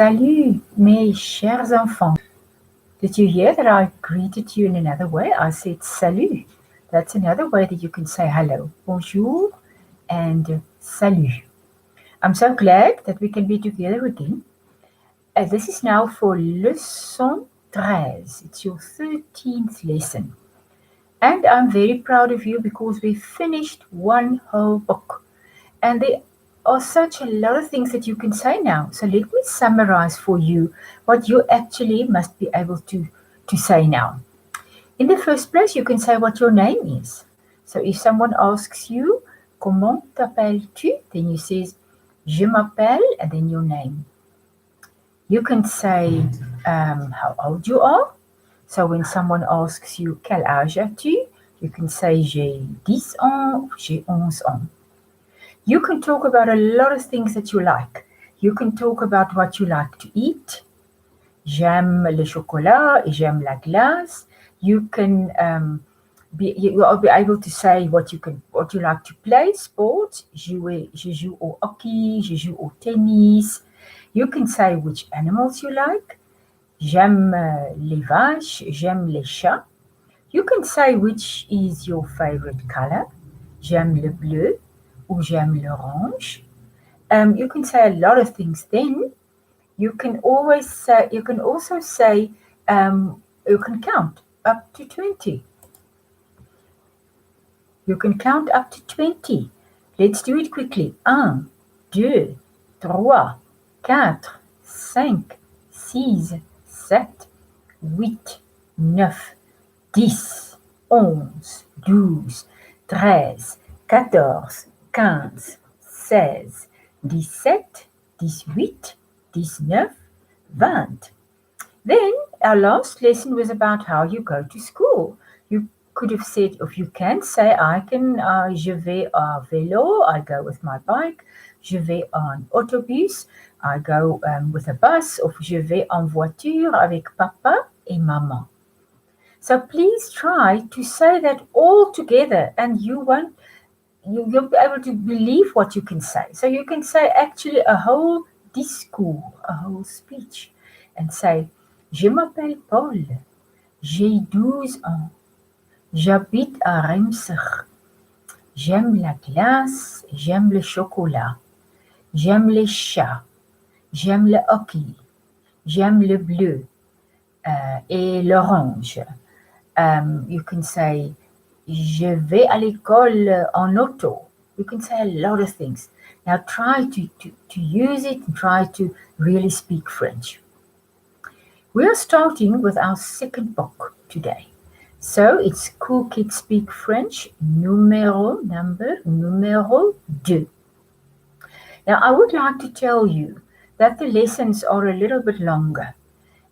Salut, mes chers enfants. Did you hear that I greeted you in another way? I said salut. That's another way that you can say hello. Bonjour and salut. I'm so glad that we can be together again. This is now for Leçon 13. It's your 13th lesson. And I'm very proud of you because we finished one whole book. And there are such a lot of things that you can say now. So let me summarize for you what you actually must be able to say now. In the first place, you can say what your name is. So if someone asks you, comment t'appelles-tu? Then you say, je m'appelle, and then your name. You can say how old you are. So when someone asks you, quel âge as-tu? You can say, j'ai 10 ans, j'ai 11 ans. You can talk about a lot of things that you like. You can talk about what you like to eat. J'aime le chocolat, j'aime la glace. You can you'll be able to say what you like to play, sports. Je joue au hockey, je joue au tennis. You can say which animals you like. J'aime les vaches, j'aime les chats. You can say which is your favorite color. J'aime le bleu ou j'aime l'orange. You can say a lot of things then. You can also say, you can count up to 20. You can count up to 20. Let's do it quickly. 1, 2, 3, 4, 5, 6, 7, 8, 9, 10, 11, 12, 13, 14, 15, 16, 17, 18, 19, 20. Then our last lesson was about how you go to school. You could have said, if you can say, je vais à vélo, I go with my bike. Je vais en autobus, I go with a bus. Or je vais en voiture avec papa et maman. So please try to say that all together, and you'll be able to believe what you can say. So you can say actually a whole discours, a whole speech, and say, je m'appelle Paul, j'ai 12 ans, j'habite à Remsig, j'aime la glace, j'aime le chocolat, j'aime les chats, j'aime le hockey, j'aime le bleu et l'orange. You can say, je vais à l'école en auto. You can say a lot of things. Now try to use it and try to really speak French. We are starting with our second book today. So it's Cool Kids Speak French, number 2. Now I would like to tell you that the lessons are a little bit longer.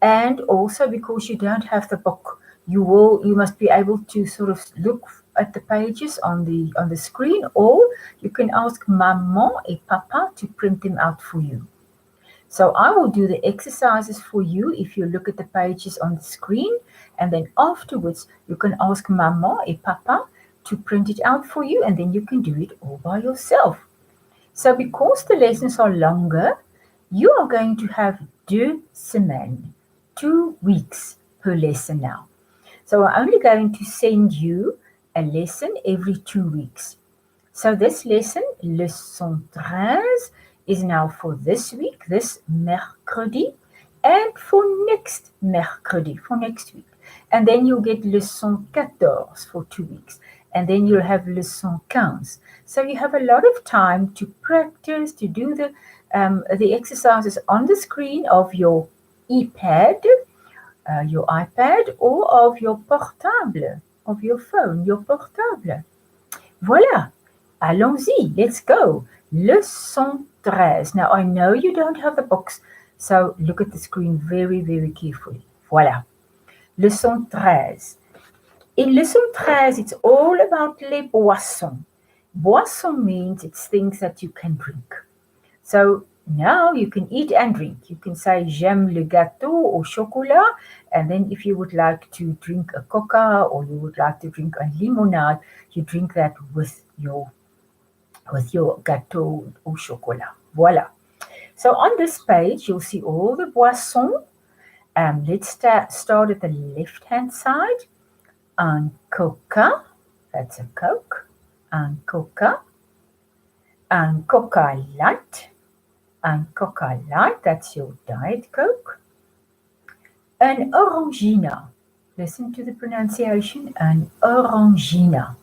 And also because you don't have the book, you must be able to sort of look at the pages on the screen, or you can ask maman et papa to print them out for you. So I will do the exercises for you if you look at the pages on the screen, and then afterwards you can ask maman et papa to print it out for you, and then you can do it all by yourself. So because the lessons are longer, you are going to have 2 semaines, 2 weeks per lesson now. So I'm only going to send you a lesson every 2 weeks. So this lesson, Leçon 13, is now for this week, this mercredi, and for next mercredi, for next week. And then you'll get Leçon 14 for 2 weeks. And then you'll have Leçon 15. So you have a lot of time to practice, to do the exercises on the screen of your iPad, or of your portable, of your phone, your portable. Voilà. Allons-y. Let's go. Leçon 13. Now, I know you don't have the books, so look at the screen very, very carefully. Voilà. Leçon 13. In Leçon 13, it's all about les boissons. Boisson means it's things that you can drink. So now you can eat and drink. You can say, j'aime le gâteau au chocolat. And then if you would like to drink a coca or you would like to drink a limonade, you drink that with your gâteau au chocolat. Voilà. So on this page, you'll see all the boissons. Let's start at the left-hand side. Un coca, that's a Coke. Un coca. Un Coca Light. Un Coca Light, that's your Diet Coke. An Orangina. Listen to the pronunciation. An Orangina.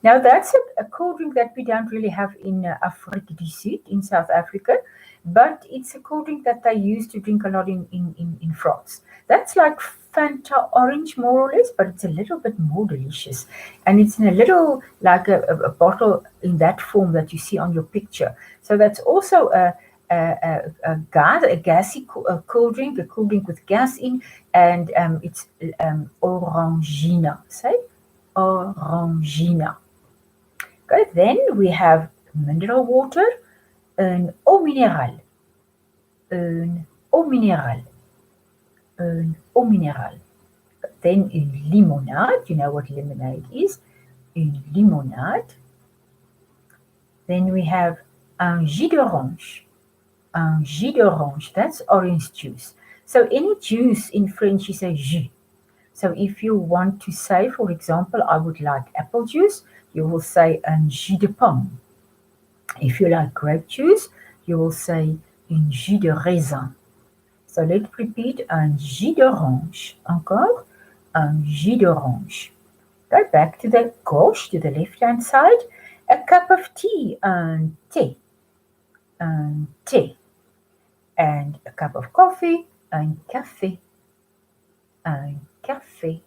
Now that's a cold drink that we don't really have in Afrique du Sud, in South Africa, but it's a cold drink that they used to drink a lot in France. That's like Fanta orange more or less, but it's a little bit more delicious. And it's in a little, like a bottle in that form that you see on your picture. So that's also a gassy cold drink, a cold drink with gas in, and it's Orangina. Say Orangina. Okay, then we have mineral water, een eau minérale, een eau minérale, een eau minérale. Then een limonade, you know what lemonade is, een limonade. Then we have un jus d'orange, that's orange juice. So any juice in French is a jus. So if you want to say, for example, I would like apple juice, you will say un jus de pomme. If you like grape juice, you will say un jus de raisin. So let's repeat, un jus d'orange. Encore, un jus d'orange. Go back to the gauche, to the left-hand side. A cup of tea, un thé. Un thé. And a cup of coffee, un café. Un café.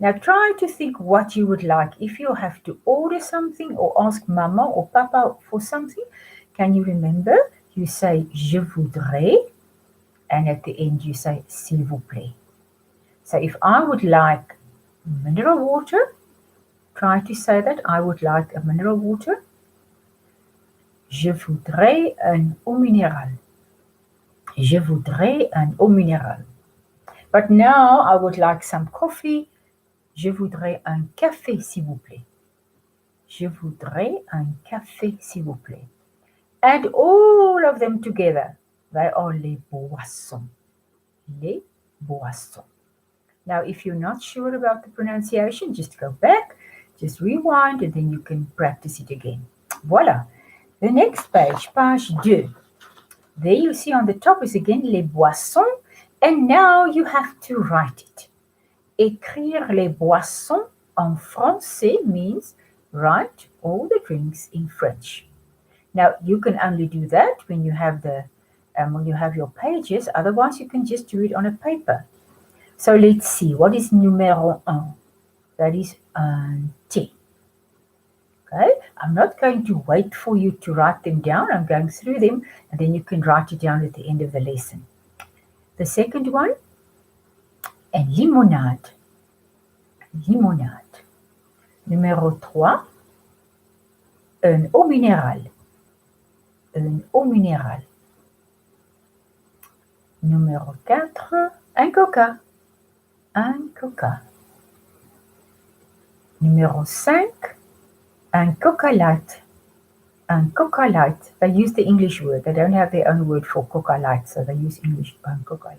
Now try to think what you would like. If you have to order something or ask mama or papa for something, can you remember? You say je voudrais, and at the end you say s'il vous plaît. So if I would like mineral water, try to say that I would like a mineral water. Je voudrais un eau minérale. Je voudrais un eau minérale. But now I would like some coffee. Je voudrais un café, s'il vous plaît. Je voudrais un café, s'il vous plaît. And all of them together, they are les boissons. Les boissons. Now, if you're not sure about the pronunciation, just go back, just rewind, and then you can practice it again. Voila. The next page, page 2. There you see on the top is again les boissons, and now you have to write it. Écrire les boissons en français means write all the drinks in French. Now you can only do that when you have your pages. Otherwise, you can just do it on a paper. So let's see. What is numéro 1? That is un thé. Okay. I'm not going to wait for you to write them down. I'm going through them, and then you can write it down at the end of the lesson. The second one. Un limonade. Limonade. Numéro 3. Un eau minérale. Un eau minérale. Numéro 4. Un coca. Un coca. Numéro 5. Un coca light. Un coca light. They use the English word. They don't have their own word for coca light, so they use English coca light.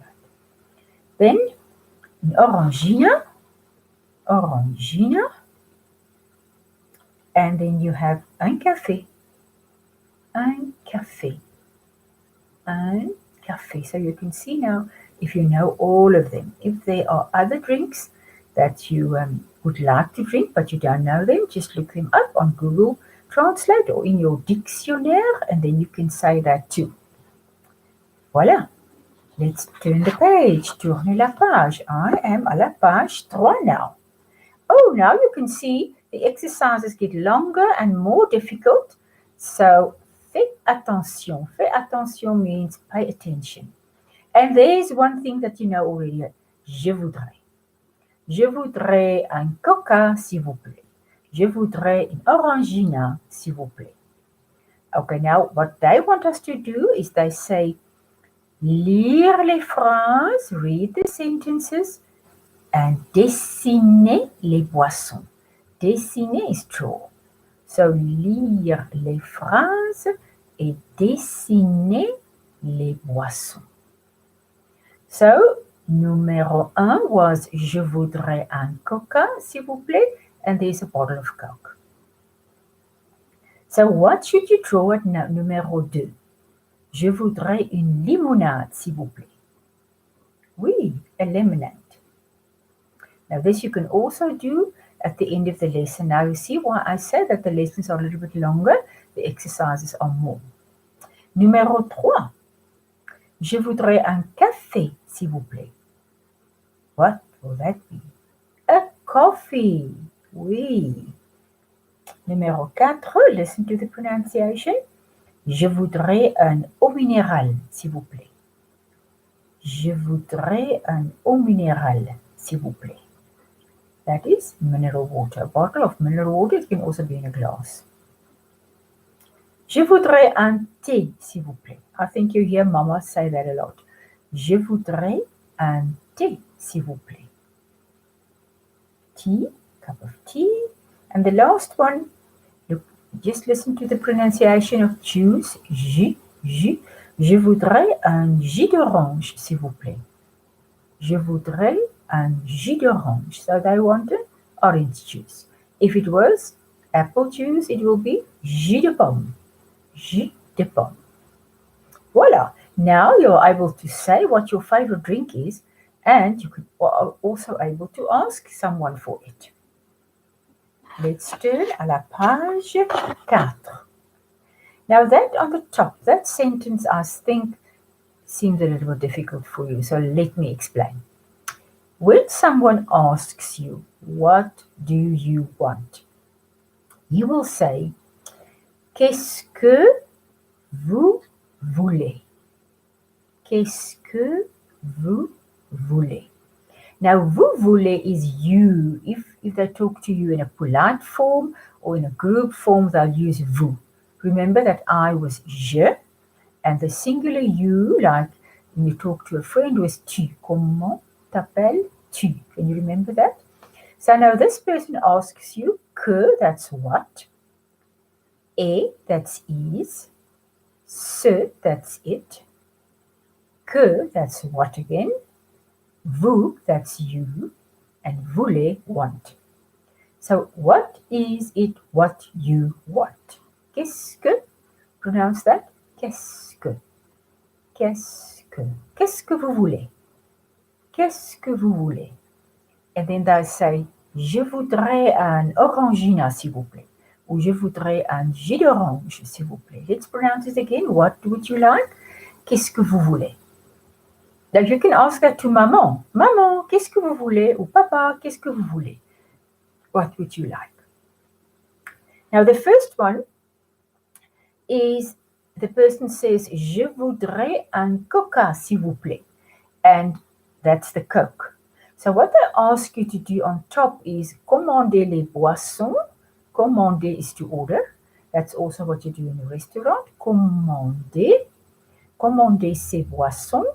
Then an orangina. Orangina. And then you have un café. Un café. Un café. So you can see now if you know all of them. If there are other drinks that you would like to drink but you don't know them, just look them up on Google Translate or in your dictionnaire, and then you can say that too. Voila. Let's turn the page. Tourne la page. I am à la page 3 now. Oh, now you can see the exercises get longer and more difficult. So, fais attention. Fais attention means pay attention. And there's one thing that you know already. Je voudrais. Je voudrais un coca, s'il vous plaît. Je voudrais une orangina, s'il vous plaît. Okay, now what they want us to do is they say, lire les phrases, read the sentences, and dessiner les boissons. Dessiner is draw. So, lire les phrases et dessiner les boissons. So, numéro 1 was je voudrais un coca, s'il vous plaît, and there's a bottle of Coke. So, what should you draw at numéro 2? Je voudrais une limonade, s'il vous plaît. Oui, a lemonade. Now, this you can also do at the end of the lesson. Now, you see why I say that the lessons are a little bit longer, the exercises are more. Numéro 3. Je voudrais un café, s'il vous plaît. What will that be? A coffee. Oui. Numéro 4. Listen to the pronunciation. Je voudrais un eau minérale, s'il vous plaît. Je voudrais un eau minérale, s'il vous plaît. That is mineral water. A bottle of mineral water, it can also be in a glass. Je voudrais un thé, s'il vous plaît. I think you hear Mama say that a lot. Je voudrais un thé, s'il vous plaît. Tea, cup of tea. And the last one, just listen to the pronunciation of juice. Jus. Je voudrais un jus d'orange, s'il vous plaît. Je voudrais un jus d'orange. So they wanted orange juice. If it was apple juice, it will be jus de pomme. Jus de pomme. Voila. Now you're able to say what your favorite drink is, and you are also able to ask someone for it. Let's turn à la page 4. Now that on the top, that sentence I think seems a little difficult for you, so let me explain. When someone asks you, what do you want? You will say, qu'est-ce que vous voulez? Qu'est-ce que vous voulez? Now, vous voulez is you. If they talk to you in a polite form or in a group form, they'll use vous. Remember that I was je, and the singular you, like when you talk to a friend, was tu. Comment t'appelles-tu? Can you remember that? So now this person asks you, que, that's what. Et, that's is. Ce, that's it. Que, that's what again. Vous, that's you. And voulez, want. So what is it what you want? Qu'est-ce que? Pronounce that. Qu'est-ce que? Qu'est-ce que? Qu'est-ce que vous voulez? Qu'est-ce que vous voulez? And then they say, je voudrais un orangina, s'il vous plaît. Ou je voudrais un jus d'orange, s'il vous plaît. Let's pronounce it again. What would you like? Qu'est-ce que vous voulez? Now you can ask that to maman. Maman, qu'est-ce que vous voulez? Ou papa, qu'est-ce que vous voulez? What would you like? Now the first one is the person says, je voudrais un coca, s'il vous plaît. And that's the Coke. So what they ask you to do on top is commander les boissons. Commander is to order. That's also what you do in a restaurant. Commander. Commander ces boissons.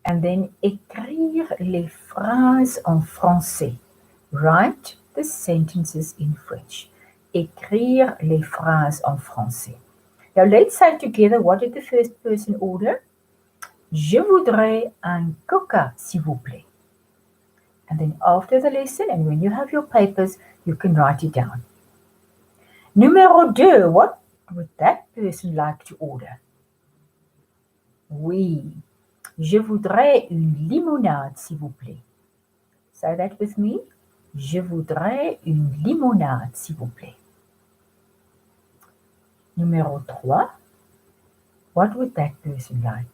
And then écrire les phrases en français. Write the sentences in French. Écrire les phrases en français. Now let's say together, what did the first person order? Je voudrais un coca, s'il vous plaît. And then after the lesson, and when you have your papers, you can write it down. Numéro 2, what would that person like to order? Oui, je voudrais une limonade, s'il vous plaît. Say that with me. Je voudrais une limonade, s'il vous plaît. Numéro 3, what would that person like?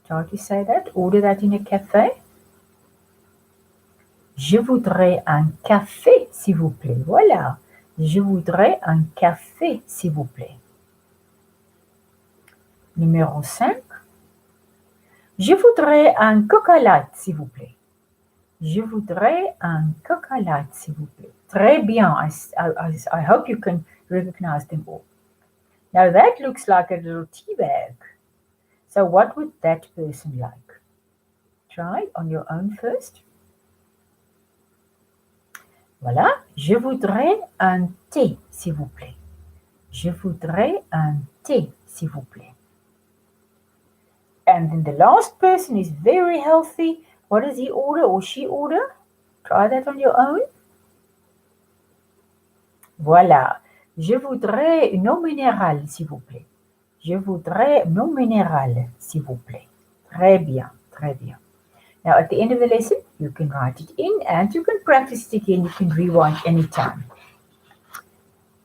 Try to say that. Order that in a cafe. Je voudrais un café, s'il vous plaît. Voilà. Je voudrais un café, s'il vous plaît. Numéro 5. Je voudrais un coca light, s'il vous plaît. Je voudrais un coca light, s'il vous plaît. Très bien. I hope you can recognize them all. Now that looks like a little tea bag. So what would that person like? Try on your own first. Voilà. Je voudrais un thé, s'il vous plaît. Je voudrais un thé, s'il vous plaît. And then the last person is very healthy. What does he order or she order? Try that on your own. Voilà. Je voudrais une eau minérale, s'il vous plaît. Je voudrais une eau minérale, s'il vous plaît. Très bien, très bien. Now, at the end of the lesson, you can write it in and you can practice it again. You can rewind anytime.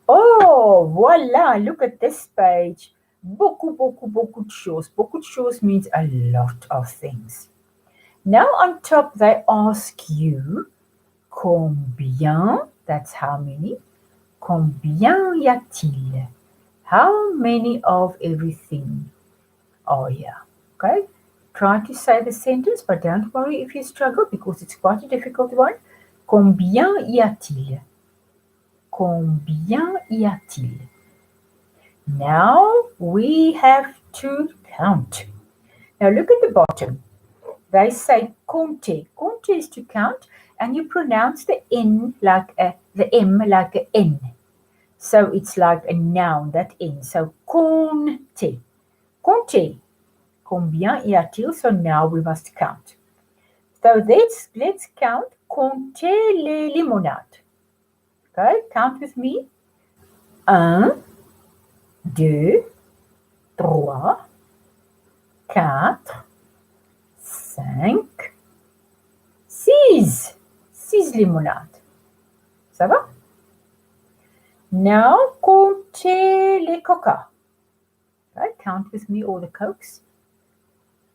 Oh, voilà, look at this page. Beaucoup, beaucoup, beaucoup de choses. Beaucoup de choses means a lot of things. Now on top they ask you combien, that's how many. Combien y a-t-il? How many of everything are here? Okay, try to say the sentence, but don't worry if you struggle because it's quite a difficult one. Combien y a-t-il? Combien y a-t-il? Now we have to count. Now look at the bottom. They say compter. Compter is to count, and you pronounce the N like the M like a N. So it's like a noun, that N. So compter. Compter. Combien y a-t-il? So now we must count. So let's count. Compter les limonades. Okay, count with me. 1, 2, 3, 4, 5, 6. 6 limonades. Ça va? Now comptez les coca. Okay, count with me all the cokes.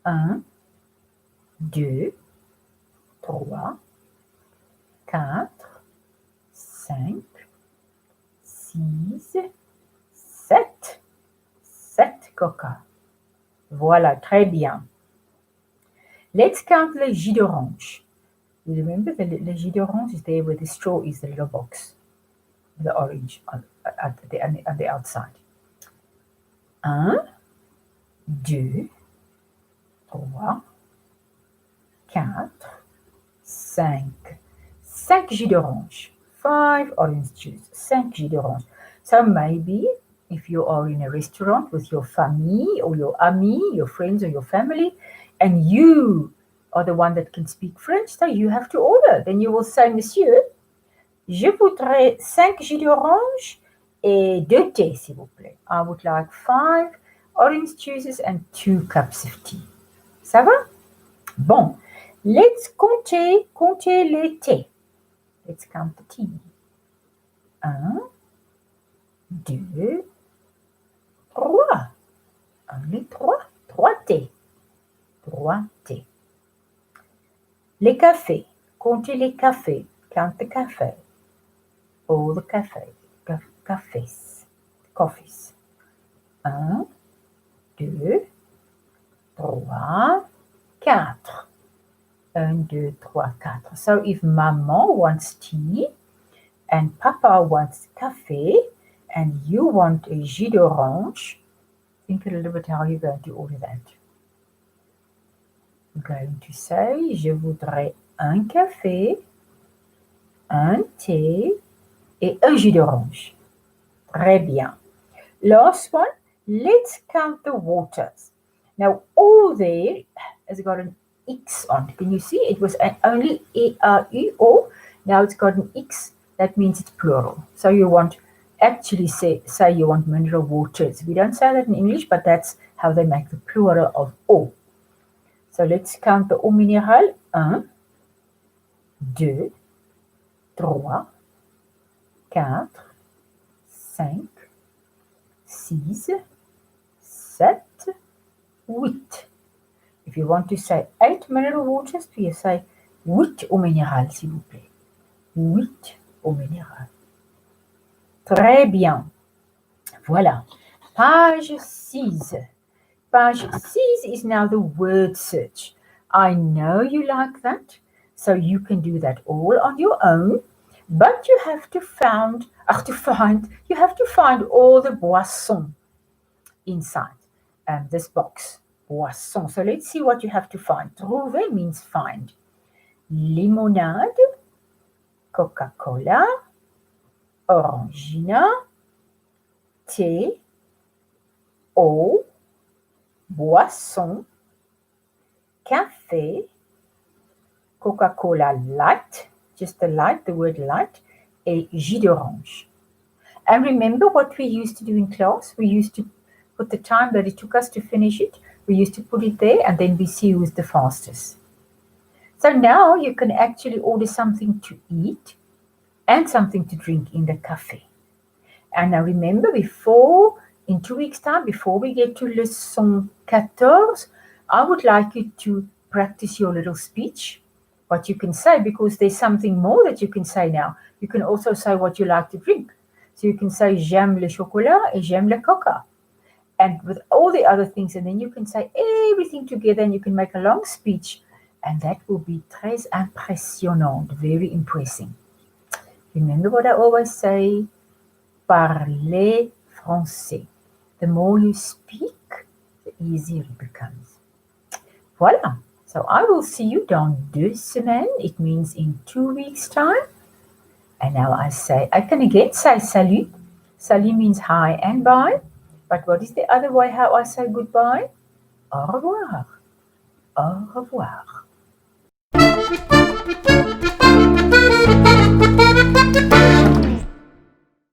1, 2, 3, 4, 5, 6, 7. 7 coca. Voilà, très bien. Let's count the jus d'orange. You remember the jus d'orange is there where the straw is, the little box. The orange on the outside. 1, 2, 3, 4, 5. 5 jus d'orange. 5 orange juice. 5 jus d'orange. So maybe if you are in a restaurant with your famille or your amis, your friends or your family, and you are the one that can speak French, so you have to order. Then you will say, Monsieur, je voudrais 5 jus d'orange et 2 thés, s'il vous plaît. I would like 5 orange juices and 2 cups of tea. Ça va? Bon, let's compter les thés. Let's count the tea. 1, 2, 3. Only 3. 3 thés. 3 thés. Les cafés. Comptez les cafés. Count the café. All the cafés. Coffees. 1, 2, 3, 4. 1, 2, 3, 4. So if Maman wants tea and Papa wants café and you want a jus d'orange, think a little bit how you're going to order that. You're going to say, je voudrais un café, un thé et un jus d'orange. Très bien. Last one, let's count the waters. Now, all there has got an X on. Can you see? It was only E-R-E-O. Now it's got an X. That means it's plural. So you want actually say you want mineral waters. We don't say that in English, but that's how they make the plural of eau. So let's count the eau minérale. 1, 2, 3, 4, 5, 6, 7, 8. If you want to say 8 mineral waters, you say 8 eau minérale, s'il vous plaît. 8 eau minérale. Très bien. Voilà. Page 6. Page 6 is now the word search. I know you like that, so you can do that all on your own, but you have to find all the boissons inside this box. Boisson. So let's see what you have to find. Trouver means find. Limonade, Coca-Cola, Orangina, thé, eau, boisson, café, Coca-Cola light, just the light, the word light, et jus d'orange. And remember what we used to do in class? We used to put the time that it took us to finish it. We used to put it there and then we see who's the fastest. So now you can actually order something to eat and something to drink in the cafe. And now remember, in 2 weeks' time, before we get to Leçon 14, I would like you to practice your little speech, what you can say, because there's something more that you can say now. You can also say what you like to drink. So you can say, j'aime le chocolat et j'aime le coca. And with all the other things, and then you can say everything together and you can make a long speech. And that will be très impressionnant, very impressive. Remember what I always say, parlez français. The more you speak, the easier it becomes. Voilà. So I will see you dans 2 semaines. It means in 2 weeks' time. And now I can again say salut. Salut means hi and bye. But what is the other way how I say goodbye? Au revoir. Au revoir.